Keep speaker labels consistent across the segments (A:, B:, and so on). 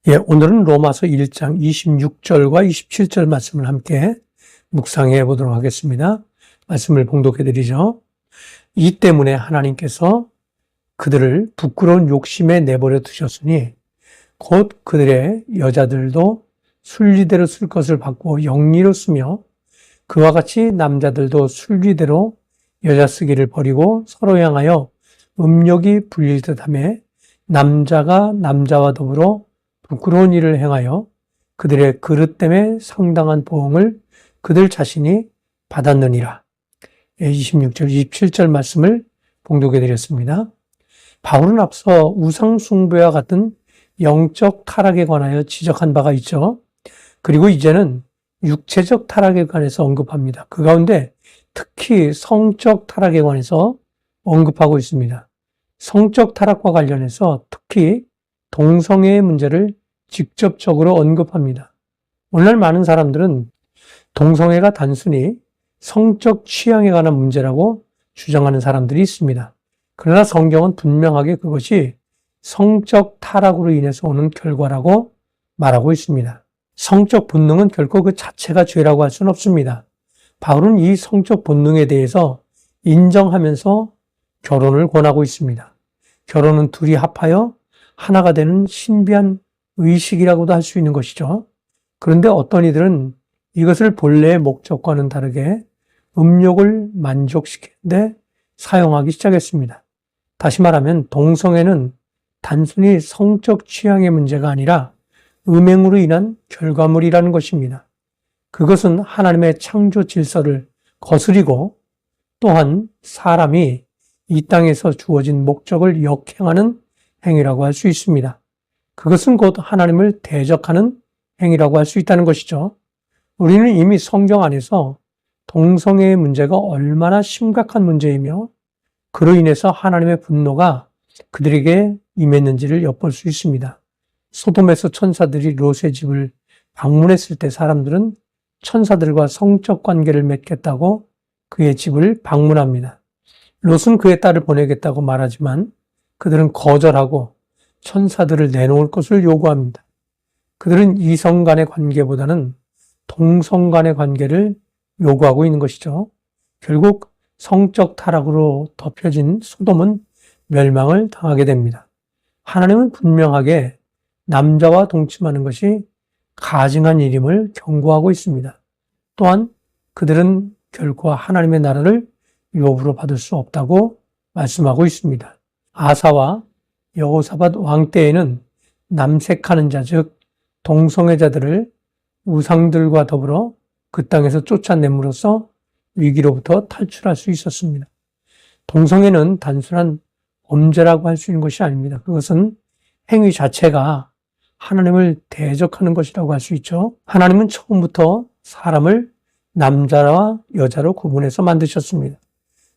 A: 오늘은 로마서 1장 26절과 27절 말씀을 함께 묵상해 보도록 하겠습니다. 말씀을 봉독해 드리죠. 이 때문에 하나님께서 그들을 부끄러운 욕심에 내버려 두셨으니 곧 그들의 여자들도 순리대로 쓸 것을 받고 영리로 쓰며 그와 같이 남자들도 순리대로 여자 쓰기를 버리고 서로 향하여 음욕이 불릴 듯하며 남자가 남자와 더불어 부끄러운 일을 행하여 그들의 그릇 때문에 상당한 보응을 그들 자신이 받았느니라. 26절, 27절 말씀을 봉독해 드렸습니다. 바울은 앞서 우상 숭배와 같은 영적 타락에 관하여 지적한 바가 있죠. 그리고 이제는 육체적 타락에 관해서 언급합니다. 그 가운데 특히 성적 타락에 관해서 언급하고 있습니다. 성적 타락과 관련해서 특히 동성애의 문제를 직접적으로 언급합니다. 오늘날 많은 사람들은 동성애가 단순히 성적 취향에 관한 문제라고 주장하는 사람들이 있습니다. 그러나 성경은 분명하게 그것이 성적 타락으로 인해서 오는 결과라고 말하고 있습니다. 성적 본능은 결코 그 자체가 죄라고 할 수는 없습니다. 바울은 이 성적 본능에 대해서 인정하면서 결혼을 권하고 있습니다. 결혼은 둘이 합하여 하나가 되는 신비한 의식이라고도 할 수 있는 것이죠. 그런데 어떤 이들은 이것을 본래의 목적과는 다르게 음욕을 만족시키는데 사용하기 시작했습니다. 다시 말하면 동성애는 단순히 성적 취향의 문제가 아니라 음행으로 인한 결과물이라는 것입니다. 그것은 하나님의 창조 질서를 거스리고 또한 사람이 이 땅에서 주어진 목적을 역행하는 행위라고 할 수 있습니다. 그것은 곧 하나님을 대적하는 행위라고 할 수 있다는 것이죠. 우리는 이미 성경 안에서 동성애의 문제가 얼마나 심각한 문제이며 그로 인해서 하나님의 분노가 그들에게 임했는지를 엿볼 수 있습니다. 소돔에서 천사들이 롯의 집을 방문했을 때 사람들은 천사들과 성적 관계를 맺겠다고 그의 집을 방문합니다. 롯은 그의 딸을 보내겠다고 말하지만 그들은 거절하고 천사들을 내놓을 것을 요구합니다. 그들은 이성 간의 관계보다는 동성 간의 관계를 요구하고 있는 것이죠. 결국 성적 타락으로 덮여진 소돔은 멸망을 당하게 됩니다. 하나님은 분명하게 남자와 동침하는 것이 가증한 일임을 경고하고 있습니다. 또한 그들은 결코 하나님의 나라를 유업으로 받을 수 없다고 말씀하고 있습니다. 아사와 여호사밧 왕 때에는 남색하는 자, 즉 동성애자들을 우상들과 더불어 그 땅에서 쫓아냄으로써 위기로부터 탈출할 수 있었습니다. 동성애는 단순한 범죄라고 할 수 있는 것이 아닙니다. 그것은 행위 자체가 하나님을 대적하는 것이라고 할 수 있죠. 하나님은 처음부터 사람을 남자와 여자로 구분해서 만드셨습니다.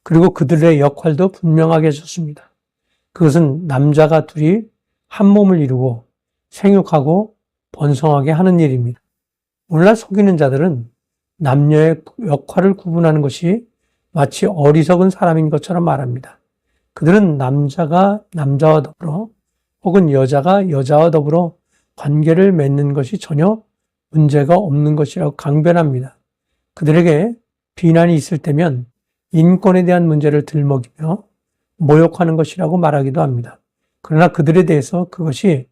A: 그리고 그들의 역할도 분명하게 하셨습니다. 그것은 남자가 둘이 한 몸을 이루고 생육하고 번성하게 하는 일입니다. 오늘날 속이는 자들은 남녀의 역할을 구분하는 것이 마치 어리석은 사람인 것처럼 말합니다. 그들은 남자가 남자와 더불어 혹은 여자가 여자와 더불어 관계를 맺는 것이 전혀 문제가 없는 것이라고 강변합니다. 그들에게 비난이 있을 때면 인권에 대한 문제를 들먹이며 모욕하는 것이라고 말하기도 합니다. 그러나 그들에 대해서 그것이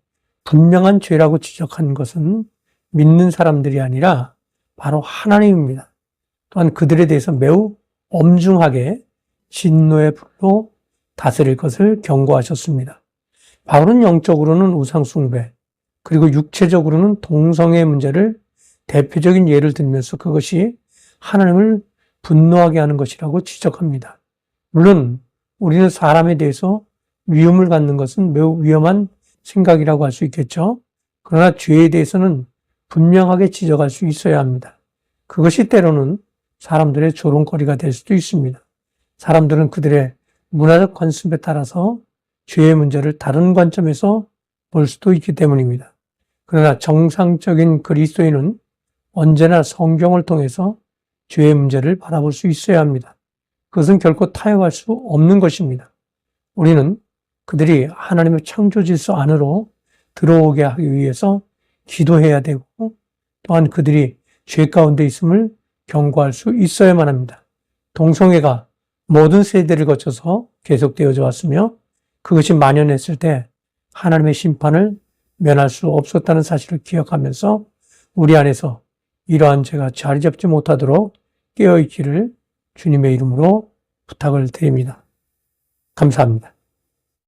A: 분명한 죄라고 지적하는 것은 믿는 사람들이 아니라 바로 하나님입니다. 또한 그들에 대해서 매우 엄중하게 진노의 불로 다스릴 것을 경고하셨습니다. 바울은 영적으로는 우상숭배, 그리고 육체적으로는 동성애의 문제를 대표적인 예를 들면서 그것이 하나님을 분노하게 하는 것이라고 지적합니다. 물론 우리는 사람에 대해서 위험을 갖는 것은 매우 위험한 생각이라고 할 수 있겠죠. 그러나 죄에 대해서는 분명하게 지적할 수 있어야 합니다. 그것이 때로는 사람들의 조롱거리가 될 수도 있습니다. 사람들은 그들의 문화적 관습에 따라서 죄의 문제를 다른 관점에서 볼 수도 있기 때문입니다. 그러나 정상적인 그리스도인은 언제나 성경을 통해서 죄의 문제를 바라볼 수 있어야 합니다. 그것은 결코 타협할 수 없는 것입니다. 우리는 그들이 하나님의 창조 질서 안으로 들어오게 하기 위해서 기도해야 되고 또한 그들이 죄 가운데 있음을 경고할 수 있어야만 합니다. 동성애가 모든 세대를 거쳐서 계속되어져 왔으며 그것이 만연했을 때 하나님의 심판을 면할 수 없었다는 사실을 기억하면서 우리 안에서 이러한 죄가 자리 잡지 못하도록 깨어있기를 주님의 이름으로 부탁을 드립니다. 감사합니다.